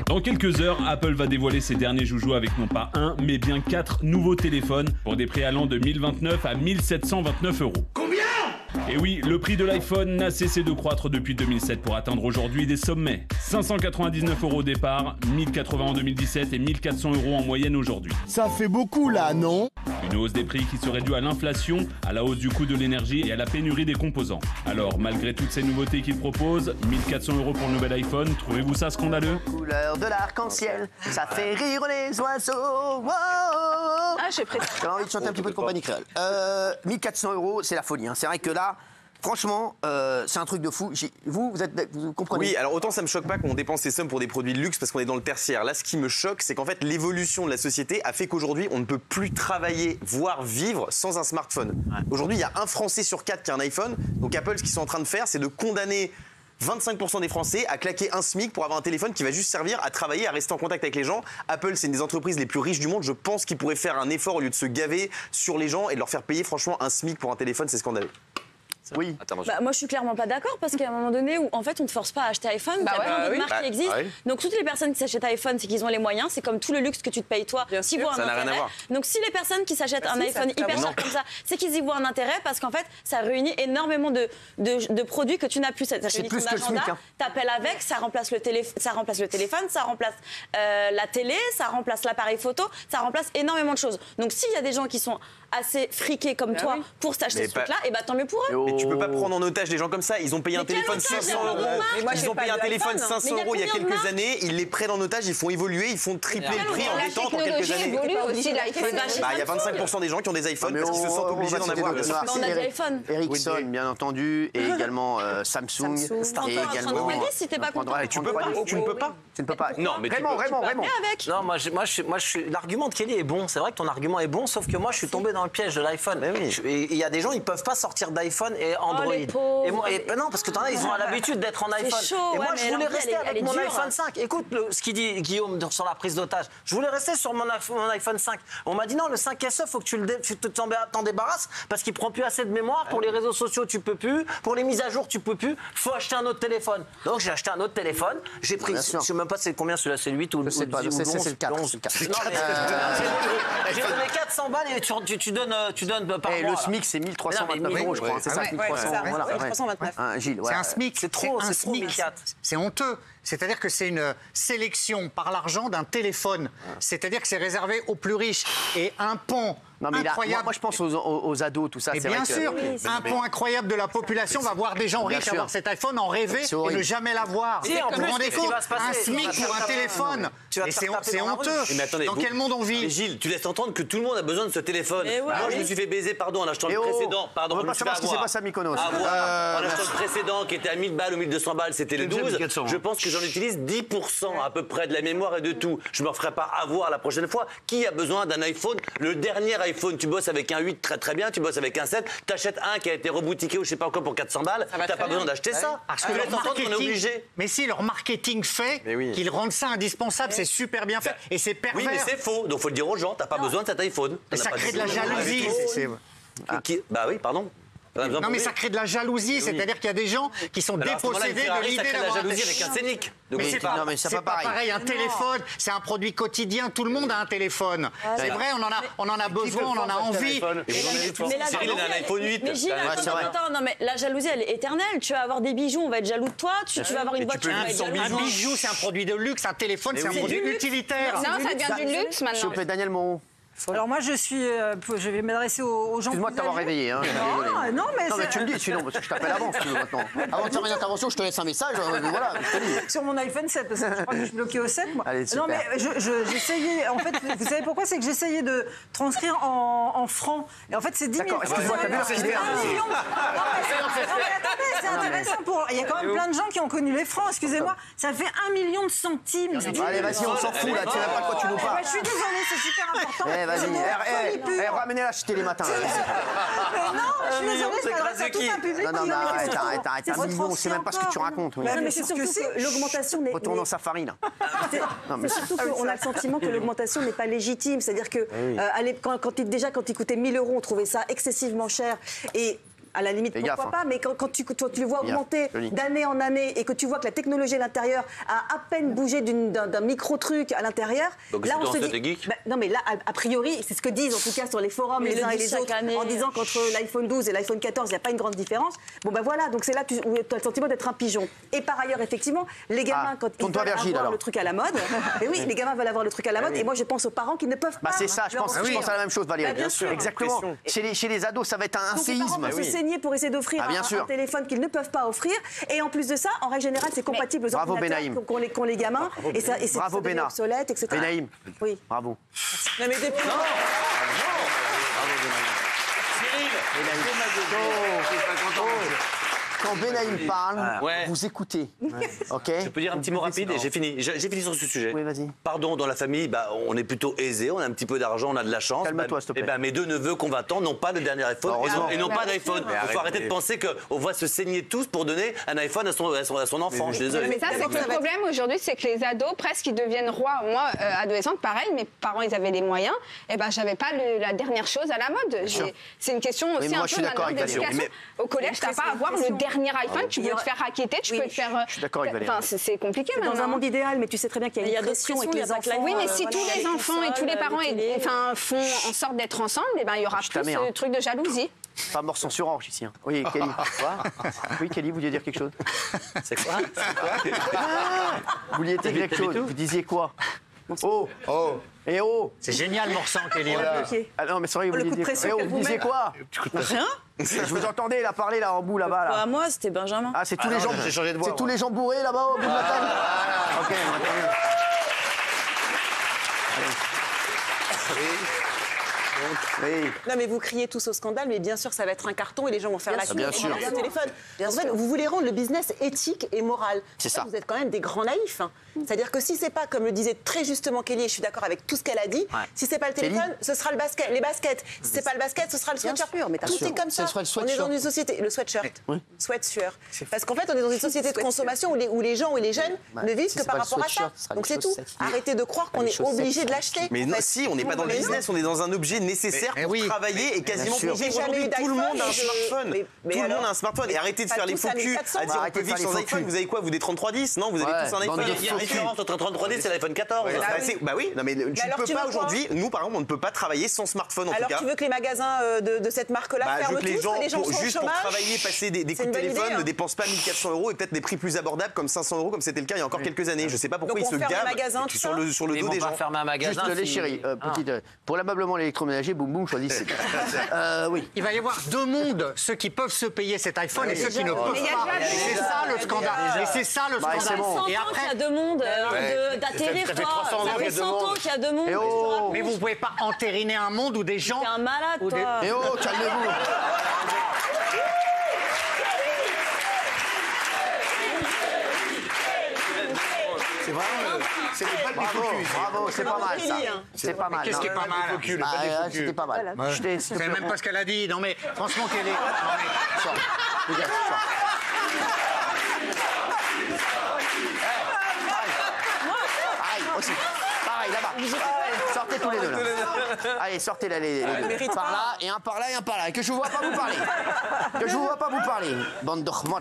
Dans quelques heures, Apple va dévoiler ses derniers joujoux avec non pas un, mais bien 4 nouveaux téléphones pour des prix allant de 1029 à 1729 €. Combien ? Et oui, le prix de l'iPhone n'a cessé de croître depuis 2007 pour atteindre aujourd'hui des sommets. 599 € au départ, 1080 en 2017 et 1400 € en moyenne aujourd'hui. Ça fait beaucoup là, non? Une hausse des prix qui serait due à l'inflation, à la hausse du coût de l'énergie et à la pénurie des composants. Alors, malgré toutes ces nouveautés qu'il propose, 1400 € pour le nouvel iPhone, trouvez-vous ça scandaleux? Couleur de l'arc-en-ciel, ça fait rire les oiseaux. Wow. Ah, j'ai pris. J'ai envie de chanter un petit peu de compagnie créole. 1400 €, c'est la folie. Hein. C'est vrai que là, franchement, c'est un truc de fou. Vous comprenez? Oui, alors autant ça me choque pas qu'on dépense ces sommes pour des produits de luxe parce qu'on est dans le tertiaire. Là, ce qui me choque, c'est qu'en fait, l'évolution de la société a fait qu'aujourd'hui, on ne peut plus travailler, voire vivre sans un smartphone. Ouais. Aujourd'hui, il y a un Français sur 4 qui a un iPhone. Donc Apple, ce qu'ils sont en train de faire, c'est de condamner 25% des Français à claquer un SMIC pour avoir un téléphone qui va juste servir à travailler, à rester en contact avec les gens. Apple, c'est une des entreprises les plus riches du monde. Je pense qu'ils pourraient faire un effort au lieu de se gaver sur les gens et de leur faire payer franchement un SMIC pour un téléphone, c'est scandaleux. Oui. Moi, je suis clairement pas d'accord parce qu'à un moment donné où en fait on te force pas à acheter iPhone, il y a plein d'autres marques qui existent. Donc toutes les personnes qui s'achètent iPhone, c'est qu'ils ont les moyens. C'est comme tout le luxe que tu te payes toi. Qui voient un intérêt. Donc si les personnes qui s'achètent un iPhone hyper cher comme ça, c'est qu'ils y voient un intérêt parce qu'en fait ça réunit énormément de produits que tu n'as plus. Ça réunit ton agenda. T'appelles avec, ça remplace le téléphone, ça remplace la télé, ça remplace l'appareil photo, ça remplace énormément de choses. Donc s'il y a des gens qui sont assez friqués comme toi pour s'acheter ce truc-là, et bah tant mieux pour eux. Mais tu peux pas prendre en otage des gens comme ça. Ils ont payé un téléphone 500 €. Ils ont payé un téléphone 500 € il y a quelques années. Ils les prennent en otage, ils font évoluer, ils font tripler le prix en détente en quelques années. Il y a 25% des gens qui ont des iPhones parce qu'ils se sentent obligés d'en avoir. On a des iPhones. Ericsson, bien entendu, et également Samsung. Et également. Si t'es pas content. Tu peux pas. Tu ne peux pas. Tu ne peux pas. Non, mais vraiment. Non, l'argument de Kelly est bon. C'est vrai que ton argument est bon, sauf que moi, je suis tombé dans le piège de l'iPhone. Il y a des gens, ils peuvent pas sortir d'iPhone et Android. Non, parce que t'en as, ils ont l'habitude d'être en iPhone. Et moi, je voulais rester avec mon iPhone 5. Écoute ce qu'il dit Guillaume sur la prise d'otage. Je voulais rester sur mon iPhone 5. On m'a dit non, le 5SE, faut que tu t'en débarrasses parce qu'il prend plus assez de mémoire. Pour les réseaux sociaux, tu peux plus. Pour les mises à jour, tu peux plus. Faut acheter un autre téléphone. Donc j'ai acheté un autre téléphone. J'ai pris, je sais même pas c'est combien celui-là, c'est le 8 ou le 11. Je sais pas, c'est le 4. J'ai donné 400 balles et tu donnes par mois. Le SMIC, c'est 1329 €, je crois. C'est ça, 1329. Gilles, c'est un SMIC. C'est trop, c'est honteux. C'est-à-dire que c'est une sélection par l'argent d'un téléphone. C'est-à-dire que c'est réservé aux plus riches. Et un pont incroyable. Moi, je pense aux ados, tout ça. Et bien sûr, un pont incroyable de la population va voir des gens riches avoir cet iPhone, en rêver et ne jamais l'avoir. Vous vous rendez compte, un SMIC pour un téléphone. C'est honteux. Dans quel monde on vit? Mais Gilles, tu laisses entendre que tout le monde a besoin de ce téléphone. Moi, je me suis fait baiser, en achetant le précédent. On ne veut pas savoir ce qui s'est passé à Mykonos. En achetant le précédent qui était à 1000 balles ou 1200 balles, c'était le 12. Je pense que j'en utilise 10% à peu près de la mémoire et de tout. Je me referai pas avoir la prochaine fois. Qui a besoin d'un iPhone? Le dernier iPhone, tu bosses avec un 8 très très bien, tu bosses avec un 7, t'achètes un qui a été reboutiqué ou je sais pas encore pour 400 balles, t'as pas besoin d'acheter ça. Parce que leur marketing, mais si leur marketing fait qu'ils rendent ça indispensable, c'est super bien fait et c'est pervers. Oui, mais c'est faux. Donc faut le dire aux gens, t'as pas besoin de cet iPhone. Ça crée de la jalousie. Bah oui, pardon. Non mais ça crée de la jalousie, c'est-à-dire qu'il y a des gens qui sont dépossédés de l'idée d'avoir la jalousie avec un Scénic. Mais c'est pas pareil. Un téléphone, c'est un produit quotidien. Tout le monde a un téléphone. C'est vrai, on en a besoin, on en a envie. Cyril a un iPhone 8. Mais Gilles, attends, non mais la jalousie, elle est éternelle. Tu vas avoir des bijoux, on va être jaloux de toi. Tu vas avoir une voiture, on va être jaloux. Un bijou, c'est un produit de luxe. Un téléphone, c'est un produit utilitaire. Non, ça devient du luxe maintenant. S'il vous plaît, Daniel Moreau. Alors moi je vais m'adresser aux gens. Excuse-moi de t'avoir réveillé. Hein. Non mais tu le dis, sinon parce que je t'appelle avant. Maintenant. Avant de faire une intervention, je te laisse un message. Voilà, je te dis. Sur mon iPhone 7, parce que je crois que je suis bloqué au 7. Moi. Allez, non mais j'essayais. En fait, vous savez pourquoi? C'est que j'essayais de transcrire en francs. Et en fait, c'est 10 000. D'accord. Excuse-moi, t'as vu leur idée? C'est intéressant pour. Il y a quand même plein de gens qui ont connu les francs. Excusez-moi, ça fait 1 million de centimes. Allez, vas-y, on s'en fout là. Tu sais même pas de quoi tu nous parles. Je suis désolée, c'est super important. Vas-y, ramenez-la chez les matins. Non, je suis désolée, je m'adresse à tout un public. Non, arrête. 1 million, c'est même pas ce que tu racontes. Non, mais c'est surtout que l'augmentation n'est... Retourne dans sa farine. C'est surtout qu'on a le sentiment que l'augmentation n'est pas légitime. C'est-à-dire que quand il coûtait 1 000 €, on trouvait ça excessivement cher. Et À la limite, pourquoi pas, mais quand tu le vois augmenter d'année en année et que tu vois que la technologie à l'intérieur a à peine bougé d'un micro-truc à l'intérieur, là on se dit... non mais là, a priori, c'est ce que disent en tout cas sur les forums les uns et les autres, en disant qu'entre l'iPhone 12 et l'iPhone 14, il n'y a pas une grande différence. Bon ben voilà, donc c'est là où tu as le sentiment d'être un pigeon. Et par ailleurs, effectivement, les gamins, quand ils veulent avoir le truc à la mode, mais oui, les gamins veulent avoir le truc à la mode, et moi je pense aux parents qui ne peuvent pas... c'est ça, je pense à la même chose, Valérie. Bien sûr. Exactement. Chez les ados, ça va être un séisme. Les parents vont se saigner pour essayer d'offrir un téléphone qu'ils ne peuvent pas offrir. Et en plus de ça, en règle générale, c'est compatible aux ordinateurs qu'ont les gamins. Et c'est obsolète, etc. Benaïm. Oui. Bravo. Non, mais depuis... Bravo, Quand Benaïm parle, vous écoutez. Ok. Je peux dire un petit mot rapide et j'ai fini. J'ai fini sur ce sujet. Oui, vas-y. Pardon, dans la famille, on est plutôt aisé, on a un petit peu d'argent, on a de la chance. Calme-toi, s'il te plaît. Mes 2 neveux combattants n'ont pas le dernier iPhone et n'ont pas d'iPhone. Il faut arrêter de penser qu'on va se saigner tous pour donner un iPhone à son enfant. Je suis désolé. Mais ça, c'est que le problème aujourd'hui, c'est que les ados, presque, ils deviennent rois. Moi, adolescente, pareil, mes parents, ils avaient les moyens. Et ben, j'avais pas la dernière chose à la mode. C'est une question aussi un peu d'éducation. Au collège, t'as pas à avoir le dernier iPhone. Tu peux te faire racketter, tu peux te faire... Je suis d'accord avec Valérie. Enfin, c'est compliqué maintenant. Dans un monde idéal, mais tu sais très bien qu'il y a une pression et que les enfants... Oui, mais si tous les enfants et tous les parents font en sorte d'être ensemble, il y aura plus ce truc de jalousie. Pas mort sang sur orge ici. Oui, Kelly. Oui, Kelly, vous vouliez dire quelque chose? C'est quoi? Vous vouliez dire quelque chose? Vous disiez quoi? Oh. Et oh. C'est génial, Morsan, Kelly. Ah non, mais c'est vrai, vous vouliez dire... Vous disiez quoi? Rien. Je vous entendais là parler là en bout là-bas. Bah, moi, c'était Benjamin. Ah, c'est tous les gens. C'est tous les gens bourrés là-bas au bout de la table. Ok, Oui. Non mais vous criez tous au scandale, mais bien sûr ça va être un carton et les gens vont faire la queue et leur téléphone. En fait, vous voulez rendre le business éthique et moral. C'est ça. Vous êtes quand même des grands naïfs. C'est-à-dire que si c'est pas, comme le disait très justement Kelly, et je suis d'accord avec tout ce qu'elle a dit, si c'est pas le téléphone, ce sera les baskets. Si c'est pas le basket, ce sera le sweatshirt. Tout est comme ça. On est dans une société, le sweatshirt, sweatshirt. Parce qu'en fait, on est dans une société de consommation où les gens ou les jeunes ne vivent que par rapport à ça. Donc c'est tout. Arrêtez de croire qu'on est obligé de l'acheter. Mais si, on n'est pas dans le business, on est dans un objet nécessaire pour travailler et quasiment pour vivre. Aujourd'hui, tout le monde a un smartphone. Tout le monde a un smartphone. Et arrêtez de faire les faux culs à dire on peut vivre sans iPhone. Vous avez quoi? Vous des 3310? Non, vous avez tous un iPhone. Il y a une différence entre un 3310 et l'iPhone 14. Bah oui, non mais tu ne peux pas aujourd'hui. Nous, par exemple, on ne peut pas travailler sans smartphone en tout cas. Alors tu veux que les magasins de cette marque-là ferment tous, que les gens juste pour travailler, passer des coups de téléphone, ne dépensent pas 1 400 € et peut-être des prix plus abordables comme 500 € comme c'était le cas il y a encore quelques années. Je sais pas pourquoi ils se gavent sur le dos des gens. Fermer un magasin. Juste les chéris, pour l'ameublement l'électroménager, boum boum, choisissez. Oui. Il va y avoir 2 mondes, ceux qui peuvent se payer cet iPhone et ceux qui ne peuvent pas. Et c'est ça le scandale. Et c'est ça le scandale. Et après, il y a 2 mondes d'atterrir, toi. Ça fait 100 ans qu'il y a 2 mondes. Mais vous pouvez pas entériner un monde où des gens... T'es un malade, toi. Et oh, calmez-vous. C'est vraiment... C'est le bal des focus. Bravo, c'est pas mal ça. C'est pas mal. Qu'est-ce qui est pas mal? C'était pas mal. C'est même pas ce qu'elle a dit. Non mais franchement, qu'elle est... Sors. Regarde, sors. Pareil, aussi. Pareil, là-bas. Sortez tous les deux là. Allez, sortez là les deux. Par là et un par là et un par là. Que je vous vois pas vous parler. Que je vous vois pas vous parler. Bande de khmar.